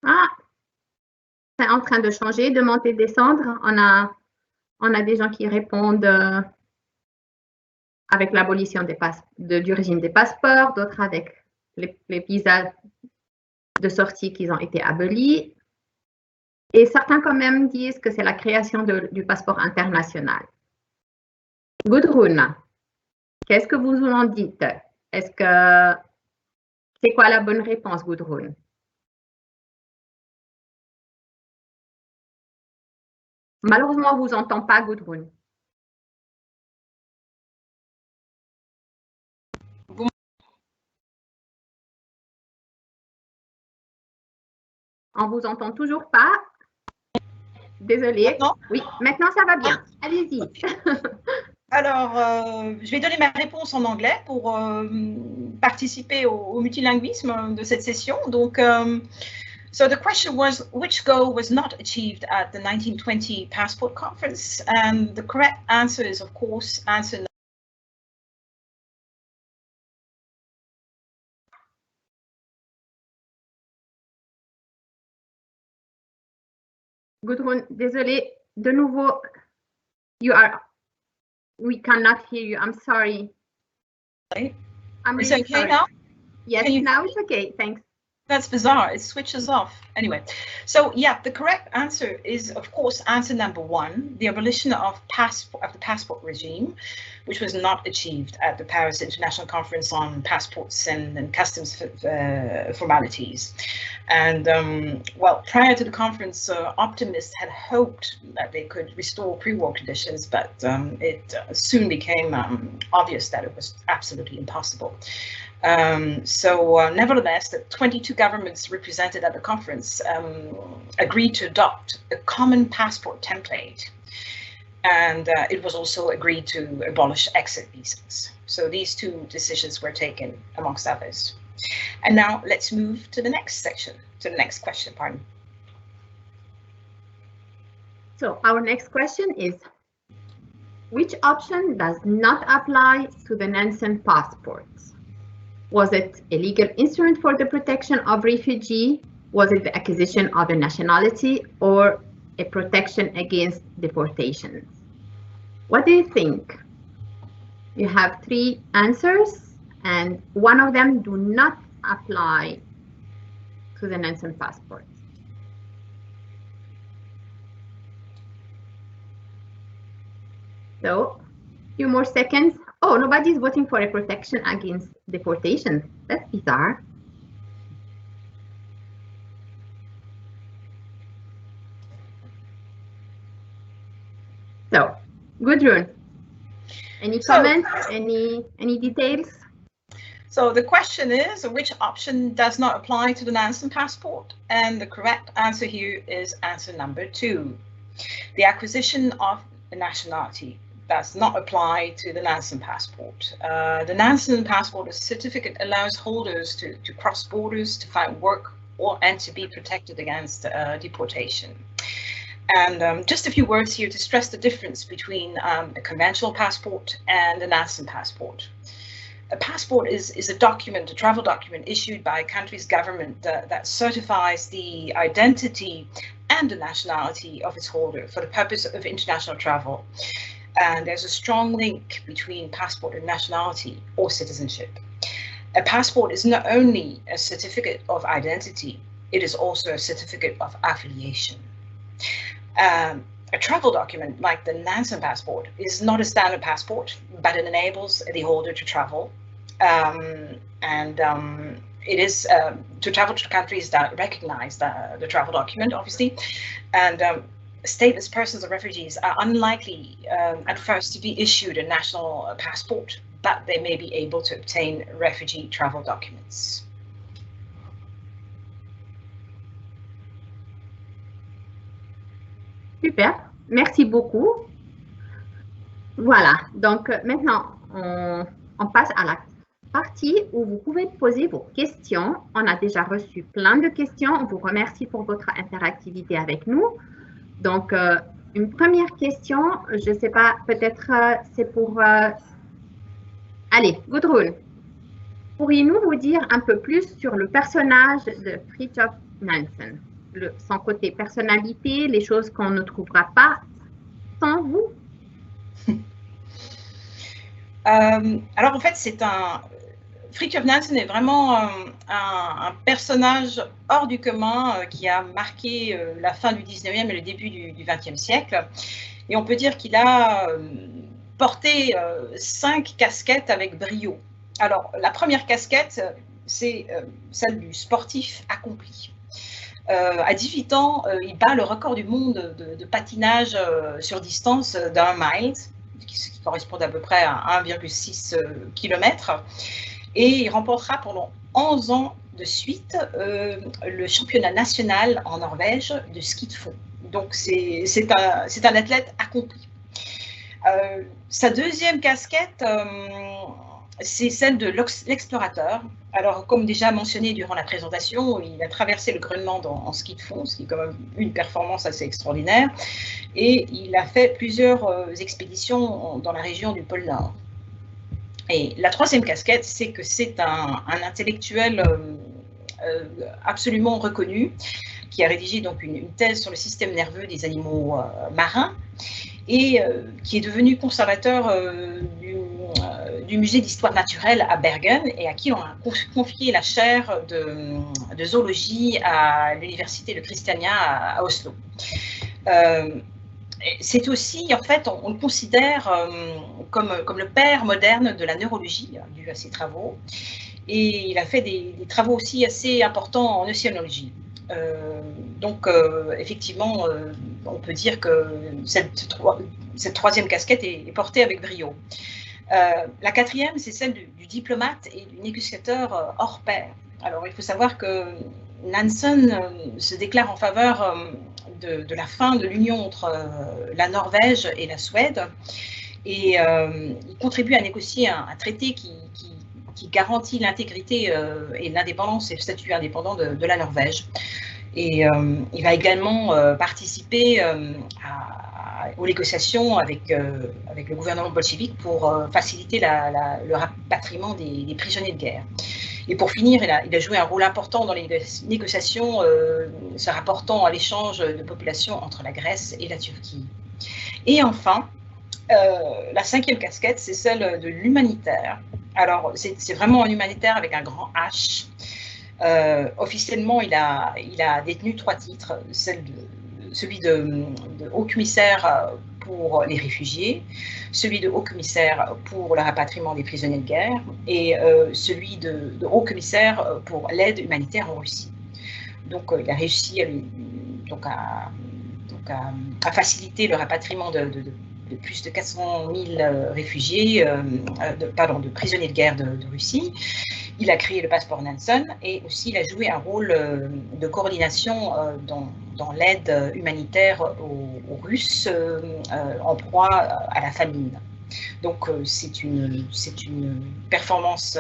Ah, c'est en train de changer, de monter, descendre. On a des gens qui répondent avec l'abolition du régime des passeports, d'autres avec les visas de sortie qui ont été abolis. Et certains quand même disent que c'est la création du passeport international. Gudrun, qu'est-ce que vous en dites? C'est quoi la bonne réponse, Gudrun? Malheureusement, on ne vous entend pas, Gudrun. On vous entend toujours pas. Désolée. Maintenant? Oui, maintenant ça va bien. Allez-y. Alors, je vais donner ma réponse en anglais pour participer au multilinguisme de cette session. Donc, so the question was, which goal was not achieved at the 1920 Passport Conference? And the correct answer is, of course, answer. Gudrun, désolée. De nouveau, we cannot hear you. I'm sorry. Is it okay now? Yes, now it's okay. Thanks. That's bizarre. It switches off. Anyway, so yeah, the correct answer is, of course, answer number 1, the abolition of the passport regime, which was not achieved at the Paris International Conference on Passports and Customs Formalities. And well, prior to the conference, optimists had hoped that they could restore pre-war conditions, but it soon became obvious that it was absolutely impossible. Nevertheless, the 22 governments represented at the conference agreed to adopt a common passport template, and it was also agreed to abolish exit visas. So these 2 decisions were taken, amongst others. And now let's move to the next section, to the next question, pardon. So our next question is, which option does not apply to the Nansen passports? Was it a legal instrument for the protection of refugee? Was it the acquisition of a nationality or a protection against deportations? What do you think? You have 3 answers and one of them do not apply to the Nansen passport. So, few more seconds. Oh, nobody's voting for a protection against deportation. That's bizarre. So, Gudrun, any comments, any details? So the question is, which option does not apply to the Nansen passport? And the correct answer here is answer number 2. The acquisition of a nationality does not apply to the Nansen passport. The Nansen passport certificate allows holders to cross borders, to find work, and to be protected against deportation. And just a few words here to stress the difference between a conventional passport and a Nansen passport. A passport is a document, a travel document issued by a country's government that certifies the identity and the nationality of its holder for the purpose of international travel. And there's a strong link between passport and nationality or citizenship. A passport is not only a certificate of identity, it is also a certificate of affiliation. A travel document like the Nansen passport is not a standard passport, but it enables the holder to travel. It is to travel to countries that recognize the travel document, obviously. And stateless persons or refugees are unlikely at first to be issued a national passport, but they may be able to obtain refugee travel documents. Super, merci beaucoup. Voilà, donc maintenant, on passe à la partie où vous pouvez poser vos questions. On a déjà reçu plein de questions. On vous remercie pour votre interactivité avec nous. Donc, Une première question, je ne sais pas, peut-être c'est pour... Allez, Gudrun, pourriez-vous vous dire un peu plus sur le personnage de Fridtjof Nansen, son côté personnalité, les choses qu'on ne trouvera pas sans vous? Alors en fait, Fridtjof Nansen est vraiment un personnage hors du commun qui a marqué la fin du 19e et le début du 20e siècle. Et on peut dire qu'il a porté 5 casquettes avec brio. Alors, la première casquette, c'est celle du sportif accompli. À 18 ans, il bat le record du monde de patinage sur distance d'1 mile, ce qui correspond à peu près à 1,6 km. Et il remportera pendant 11 ans de suite le championnat national en Norvège de ski de fond. Donc, c'est un athlète accompli. Sa deuxième casquette, c'est celle de l'explorateur. Alors, comme déjà mentionné durant la présentation, il a traversé le Groenland en ski de fond, ce qui est quand même une performance assez extraordinaire. Et il a fait plusieurs expéditions dans la région du pôle Nord. Et la troisième casquette, c'est que c'est un intellectuel absolument reconnu, qui a rédigé donc une thèse sur le système nerveux des animaux marins et qui est devenu conservateur du musée d'histoire naturelle à Bergen et à qui on a confié la chaire de zoologie à l'université de Christiania à Oslo. C'est aussi, en fait, on le considère comme le père moderne de la neurologie, dû à ses travaux. Et il a fait des travaux aussi assez importants en océanologie. Donc, effectivement, on peut dire que cette troisième casquette est portée avec brio. La quatrième, c'est celle du diplomate et du négociateur hors pair. Alors, il faut savoir que Nansen se déclare en faveur de la fin de l'union entre la Norvège et la Suède. Et il contribue à négocier un traité qui garantit l'intégrité et l'indépendance et le statut indépendant de la Norvège. Et il va également participer aux négociations avec le gouvernement bolchevique pour faciliter le rapatriement des prisonniers de guerre. Et pour finir, il a joué un rôle important dans les négociations se rapportant à l'échange de population entre la Grèce et la Turquie. Et enfin, la cinquième casquette, c'est celle de l'humanitaire. Alors, c'est vraiment un humanitaire avec un grand H. Officiellement, il a détenu 3 titres, celui de haut-commissaire pour les réfugiés, celui de haut-commissaire pour le rapatriement des prisonniers de guerre et celui de haut-commissaire pour l'aide humanitaire en Russie. Donc, il a réussi à faciliter le rapatriement de plus de 400 000 réfugiés, de prisonniers de guerre de Russie. Il a créé le passeport Nansen et aussi il a joué un rôle de coordination dans l'aide humanitaire aux Russes en proie à la famine. Donc c'est une performance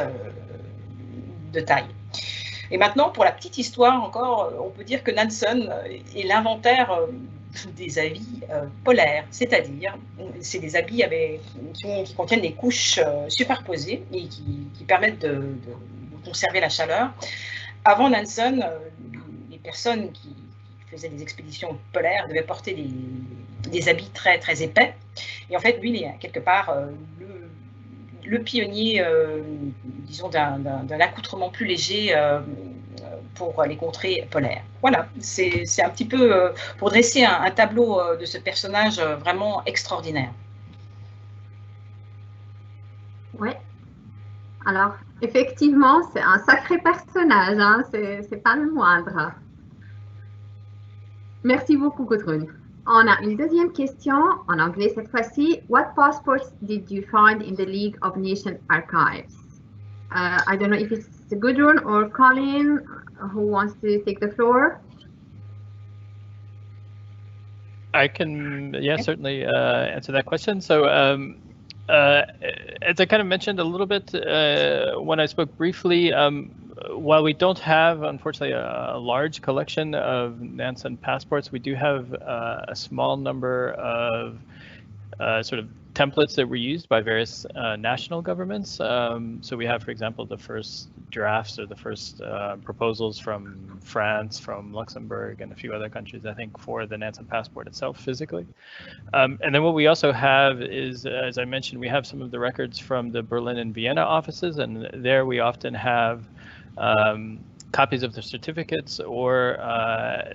de taille. Et maintenant, pour la petite histoire encore, on peut dire que Nansen est l'inventaire des habits polaires, c'est-à-dire c'est des habits qui contiennent des couches superposées et qui permettent de conserver la chaleur. Avant Nansen, les personnes qui faisaient des expéditions polaires devaient porter des habits très, très épais. Et en fait, lui, il est quelque part le pionnier, disons, d'un accoutrement plus léger pour les contrées polaires. Voilà, c'est un petit peu pour dresser un tableau de ce personnage vraiment extraordinaire. Oui. Alors, effectivement, c'est un sacré personnage, hein? C'est pas le moindre. Merci beaucoup, Gudrun. On a une deuxième question, en anglais cette fois-ci. What passports did you find in the League of Nations archives? I don't know if it's Gudrun or Colin who wants to take the floor. I can, yeah, certainly answer that question. So, as I kind of mentioned a little bit when I spoke briefly, while we don't have, unfortunately, a large collection of Nansen passports, we do have a small number of sort of templates that were used by various national governments. So we have, for example, the first drafts or the first proposals from France, from Luxembourg, and a few other countries, I think, for the Nansen passport itself physically. And then what we also have is, as I mentioned, we have some of the records from the Berlin and Vienna offices, and there we often have copies of the certificates or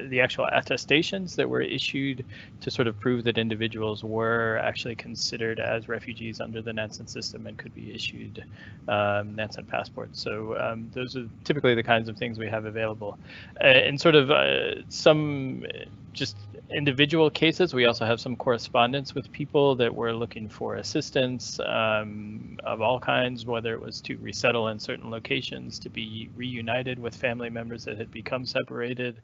the actual attestations that were issued to sort of prove that individuals were actually considered as refugees under the Nansen system and could be issued Nansen passports. So those are typically the kinds of things we have available. In sort of some just individual cases, we also have some correspondence with people that were looking for assistance of all kinds, whether it was to resettle in certain locations, to be reunited with family members that had become separated,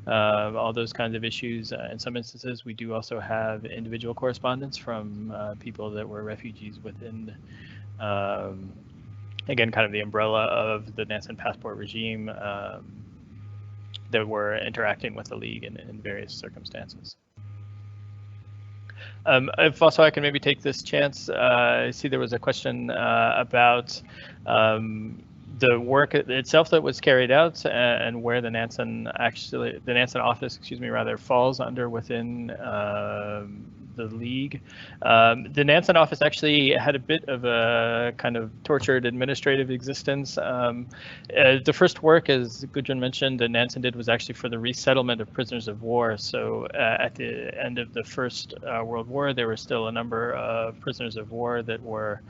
all those kinds of issues. In some instances, we do also have individual correspondence from people that were refugees within, again, kind of the umbrella of the Nansen passport regime, that were interacting with the League in various circumstances. If also I can maybe take this chance, I see there was a question about the work itself that was carried out and where the Nansen office, excuse me, rather falls under within the League. The Nansen office actually had a bit of a kind of tortured administrative existence. The first work, as Gudrun mentioned, that Nansen did was actually for the resettlement of prisoners of war. So at the end of the First World War, there were still a number of prisoners of war that were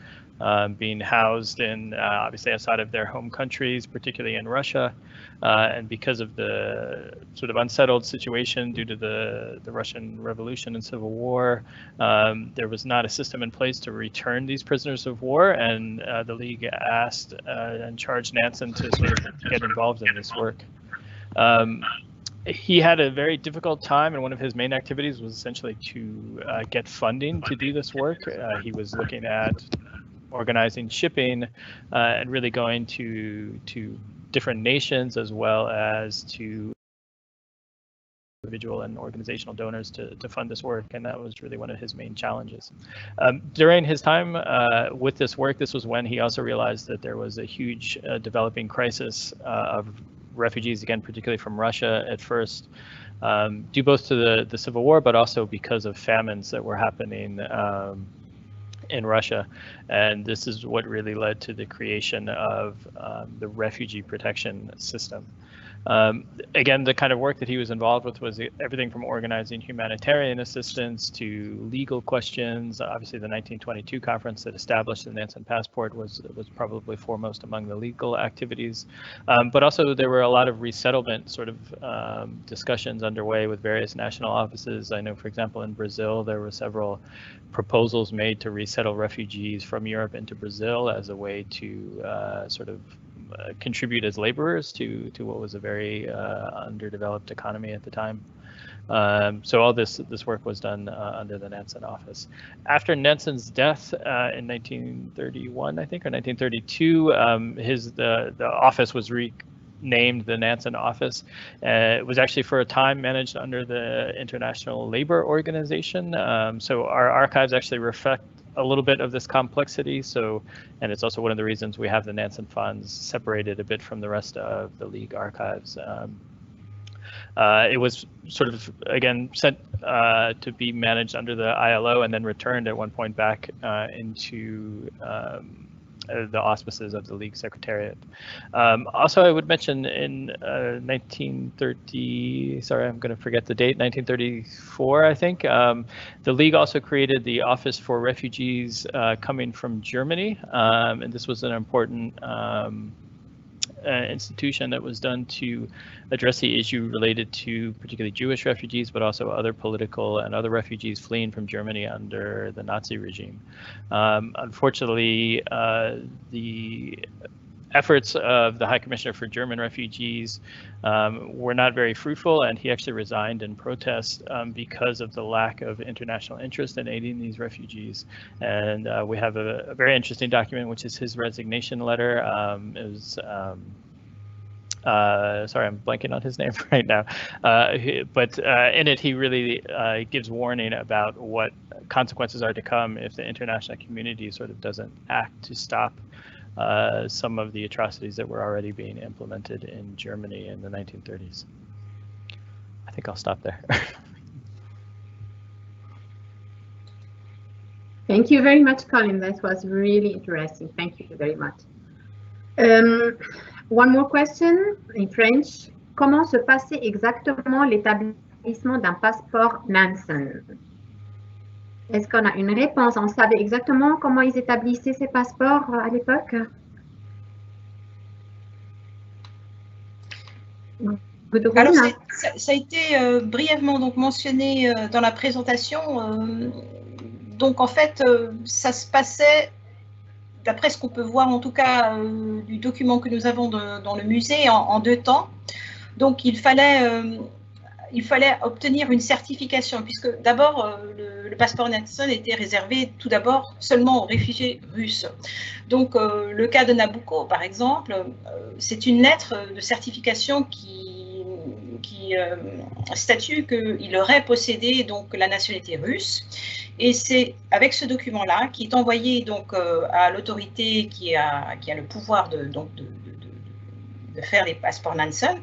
being housed in obviously outside of their home countries, particularly in Russia. And because of the sort of unsettled situation due to the Russian Revolution and Civil War, there was not a system in place to return these prisoners of war, and the League asked and charged Nansen to sort of get involved in this work. He had a very difficult time, and one of his main activities was essentially to get funding to do this work. He was looking at organizing shipping and really going to different nations as well as to individual and organizational donors to fund this work, and that was really one of his main challenges. During his time with this work, this was when he also realized that there was a huge developing crisis of refugees, again, particularly from Russia at first, due both to the Civil War, but also because of famines that were happening in Russia. And this is what really led to the creation of the refugee protection system. Again, the kind of work that he was involved with was everything from organizing humanitarian assistance to legal questions. Obviously, the 1922 conference that established the Nansen passport was probably foremost among the legal activities. But also there were a lot of resettlement sort of discussions underway with various national offices. I know, for example, in Brazil, there were several proposals made to resettle refugees from Europe into Brazil as a way to sort of contribute as laborers to what was a very underdeveloped economy at the time. So all this work was done under the Nansen office. After Nansen's death in 1931, I think, or 1932, the office was renamed the Nansen office. It was actually for a time managed under the International Labor Organization. So our archives actually reflect a little bit of this complexity. So, and it's also one of the reasons we have the Nansen funds separated a bit from the rest of the League archives. It was sort of, again, sent to be managed under the ILO and then returned at one point back into the auspices of the League Secretariat. Also, I would mention in 1930, sorry, I'm going to forget the date, 1934, I think, the League also created the Office for Refugees coming from Germany, and this was an important institution that was done to address the issue related to particularly Jewish refugees, but also other political and other refugees fleeing from Germany under the Nazi regime. Unfortunately, the efforts of the High Commissioner for German Refugees were not very fruitful, and he actually resigned in protest because of the lack of international interest in aiding these refugees. And we have a very interesting document, which is his resignation letter. It was Sorry, I'm blanking on his name right now. But in it, he really gives warning about what consequences are to come if the international community sort of doesn't act to stop some of the atrocities that were already being implemented in Germany in the 1930s. I think I'll stop there. Thank you very much, Colin. That was really interesting. Thank you very much. One more question in French. Comment se passait exactement l'établissement d'un passeport Nansen? Est-ce qu'on a une réponse? On savait exactement comment ils établissaient ces passeports à l'époque? Alors, ça a été brièvement donc mentionné dans la présentation. Donc, en fait, ça se passait, d'après ce qu'on peut voir, en tout cas, du document que nous avons dans le musée, en 2 temps. Donc, il fallait obtenir une certification, puisque d'abord, le passeport Nansen était réservé tout d'abord seulement aux réfugiés russes. Donc, le cas de Nabucco, par exemple, c'est une lettre de certification qui statue qu'il aurait possédé donc la nationalité russe. Et c'est avec ce document-là qui est envoyé donc à l'autorité qui a le pouvoir de faire les passeports Nansen.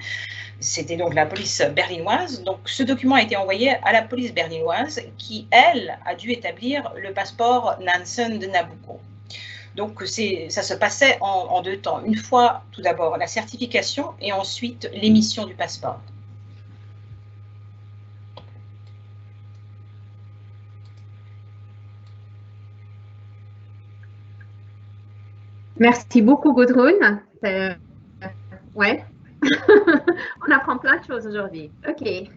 C'était donc la police berlinoise. Donc ce document a été envoyé à la police berlinoise qui, elle, a dû établir le passeport Nansen de Nabucco. Donc ça se passait en 2 temps. Une fois tout d'abord la certification et ensuite l'émission du passeport. Merci beaucoup, Gudrun. Ouais, on apprend plein de choses aujourd'hui. OK.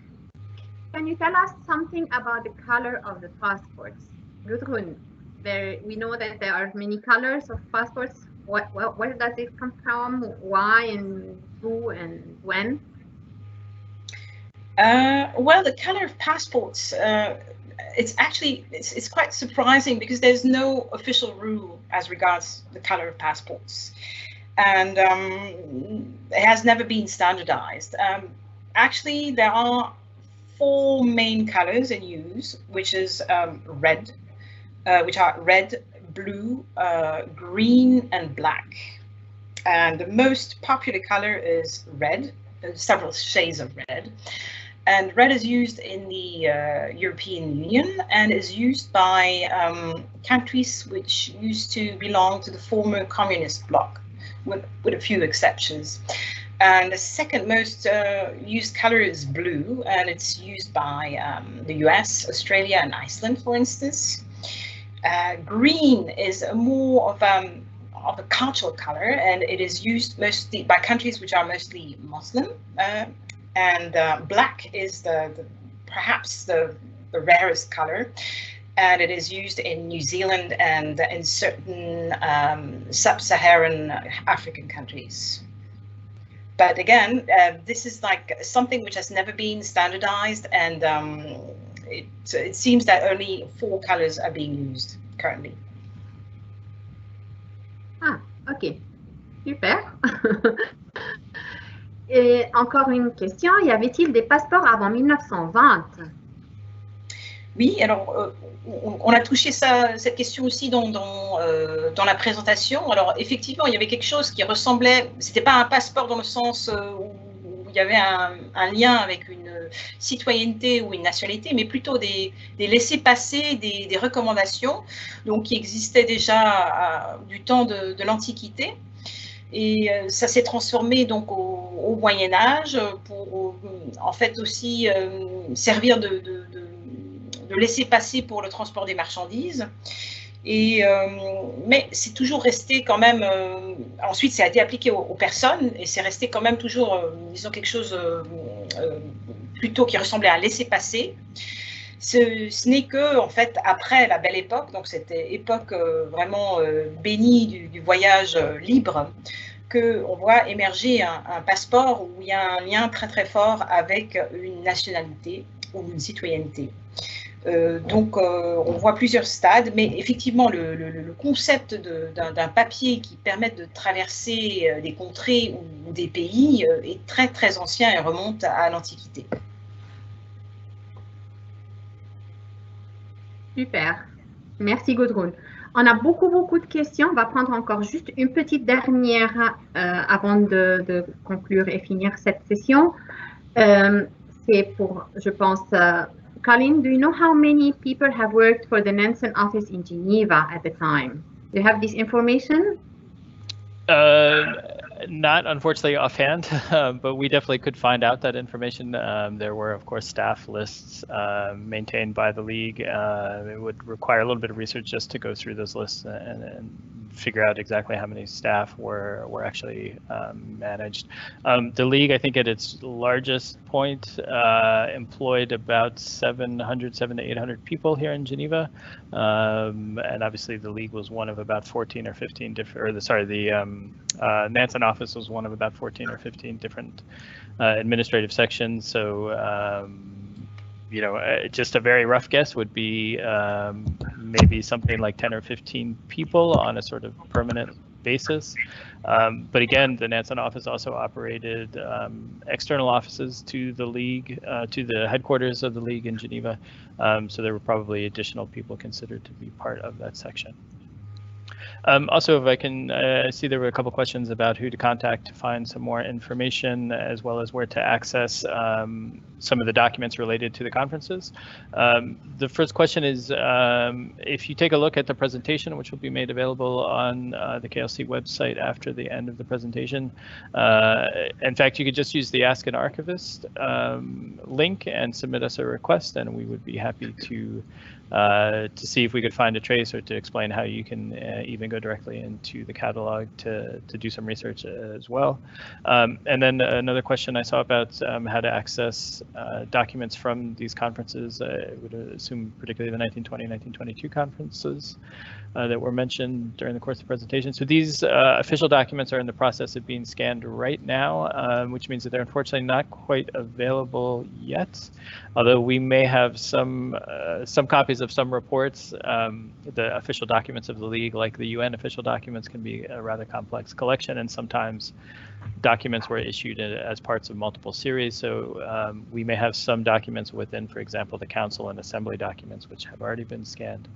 Can you tell us something about the color of the passports? Gudrun, we know that there are many colors of passports. Where does it come from? Why and who and when? Well, the color of passports, it's quite surprising because there's no official rule as regards the color of passports, and it has never been standardized. Actually, there are 4 main colors in use, which is red, which are red, blue, green, and black. And the most popular color is red. There's several shades of red. And red is used in the European Union and is used by countries which used to belong to the former communist bloc, with a few exceptions. And the second most used color is blue, and it's used by the US, Australia, and Iceland, for instance. Green is more of a cultural color, and it is used mostly by countries which are mostly Muslim. And black is perhaps the rarest color, and it is used in New Zealand and in certain sub-Saharan African countries. But again, this is like something which has never been standardized, and it seems that only 4 colors are being used currently. Ah, ok, super. Et encore une question, y avait-il des passeports avant 1920? Oui, alors on a touché cette question aussi dans la présentation. Alors effectivement, il y avait quelque chose qui ressemblait, c'était pas un passeport dans le sens où il y avait un lien avec une citoyenneté ou une nationalité, mais plutôt des laissez-passer, des recommandations, donc qui existaient déjà du temps de l'Antiquité. Et ça s'est transformé donc au Moyen Âge pour en fait aussi servir de laisser-passer pour le transport des marchandises. Et, mais c'est toujours resté quand même, ensuite ça a été appliqué aux personnes et c'est resté quand même toujours, disons, quelque chose plutôt qui ressemblait à un laisser-passer. Ce n'est que, en fait, après la Belle Époque, donc cette époque vraiment bénie du voyage libre, qu'on voit émerger un passeport où il y a un lien très très fort avec une nationalité ou une citoyenneté. Donc, on voit plusieurs stades, mais effectivement, le concept d'un papier qui permette de traverser des contrées ou des pays est très, très ancien et remonte à l'Antiquité. Super. Merci, Gudrun. On a beaucoup de questions. On va prendre encore juste une petite dernière avant de conclure et finir cette session. C'est pour, je pense, Colin, do you know how many people have worked for the Nansen office in Geneva at the time? Do you have this information? Not unfortunately offhand, but we definitely could find out that information. There were, of course, staff lists maintained by the league. It would require a little bit of research just to go through those lists and figure out exactly how many staff were actually managed. The league, I think at its largest point, employed about 700 to 800 people here in Geneva. And obviously the league was one of about 14 or 15 different, or the Nansen office was one of about 14 or 15 different administrative sections. So, you know, just a very rough guess would be maybe something like 10 or 15 people on a sort of permanent basis. But again, the Nansen office also operated external offices to the league, to the headquarters of the league in Geneva. So there were probably additional people considered to be part of that section. Also, if I can see, there were a couple questions about who to contact to find some more information, as well as where to access some of the documents related to the conferences. The first question is, if you take a look at the presentation, which will be made available on the KLC website after the end of the presentation. In fact, you could just use the Ask an Archivist link and submit us a request, and we would be happy to see if we could find a trace or to explain how you can even go directly into the catalog to do some research as well. And then another question I saw about how to access documents from these conferences. I would assume particularly the 1920 and 1922 conferences that were mentioned during the course of the presentation. So these official documents are in the process of being scanned right now, which means that they're unfortunately not quite available yet, although we may have some copies of some reports. The official documents of the league, like the UN official documents, can be a rather complex collection, and sometimes documents were issued as parts of multiple series. So we may have some documents within, for example, the Council and Assembly documents, which have already been scanned,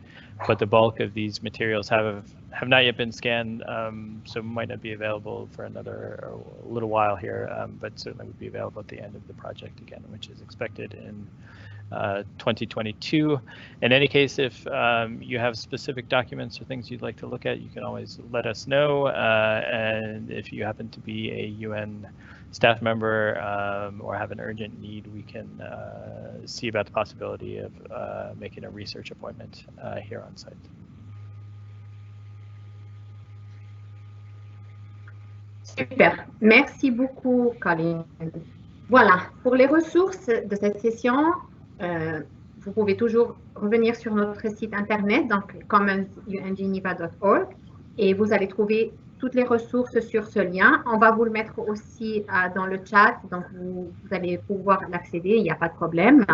but the bulk of these materials have not yet been scanned, so might not be available for another little while here, but certainly would be available at the end of the project again, which is expected in 2022. In any case, if you have specific documents or things you'd like to look at, you can always let us know. And if you happen to be a UN staff member or have an urgent need, we can see about the possibility of making a research appointment here on site. Super, merci beaucoup, Colin. Voilà, pour les ressources de cette session, vous pouvez toujours revenir sur notre site internet, donc commonsungeneva.org, et vous allez trouver toutes les ressources sur ce lien. On va vous le mettre aussi dans le chat, donc vous allez pouvoir l'accéder, il n'y a pas de problème.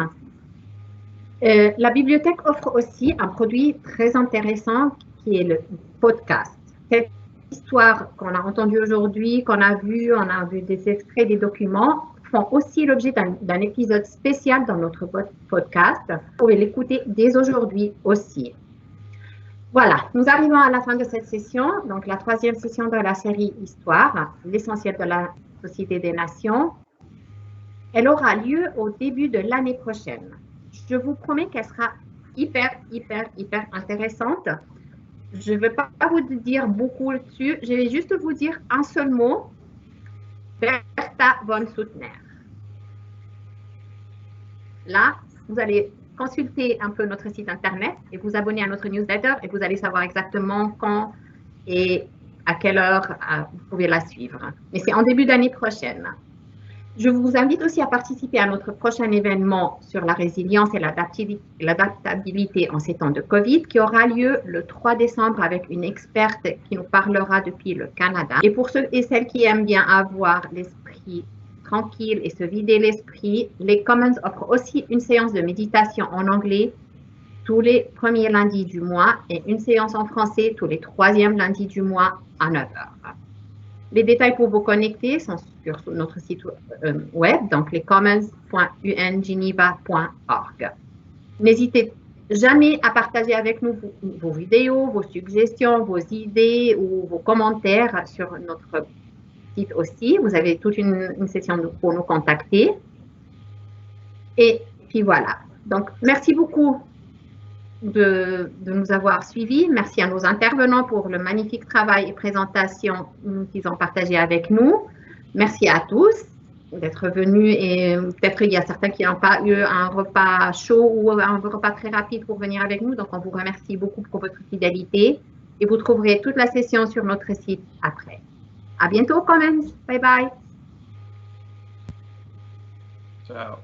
La bibliothèque offre aussi un produit très intéressant qui est le podcast. Cette histoire qu'on a entendue aujourd'hui, qu'on a vu, on a vu des extraits des documents, font aussi l'objet d'un épisode spécial dans notre podcast. Vous pouvez l'écouter dès aujourd'hui aussi. Voilà, nous arrivons à la fin de cette session, donc la troisième session de la série Histoire, l'essentiel de la Société des Nations. Elle aura lieu au début de l'année prochaine. Je vous promets qu'elle sera hyper intéressante. Je ne vais pas vous dire beaucoup dessus, je vais juste vous dire un seul mot. Bertha von Suttner. Là, vous allez consulter un peu notre site internet et vous abonner à notre newsletter et vous allez savoir exactement quand et à quelle heure vous pouvez la suivre. Mais c'est en début d'année prochaine. Je vous invite aussi à participer à notre prochain événement sur la résilience et l'adaptabilité en ces temps de Covid qui aura lieu le 3 décembre avec une experte qui nous parlera depuis le Canada. Et pour ceux et celles qui aiment bien avoir l'esprit tranquille et se vider l'esprit, les Commons offrent aussi une séance de méditation en anglais tous les premiers lundis du mois et une séance en français tous les troisièmes lundis du mois à 9 h. Les détails pour vous connecter sont sur notre site web, donc lescommons.ungeneva.org. N'hésitez jamais à partager avec nous vos vidéos, vos suggestions, vos idées ou vos commentaires sur notre site aussi. Vous avez toute une session pour nous contacter. Et puis voilà. Donc, merci beaucoup de nous avoir suivis. Merci à nos intervenants pour le magnifique travail et présentation qu'ils ont partagé avec nous. Merci à tous d'être venus et peut-être il y a certains qui n'ont pas eu un repas chaud ou un repas très rapide pour venir avec nous. Donc, on vous remercie beaucoup pour votre fidélité et vous trouverez toute la session sur notre site après. À bientôt, Commons. Bye bye. Ciao.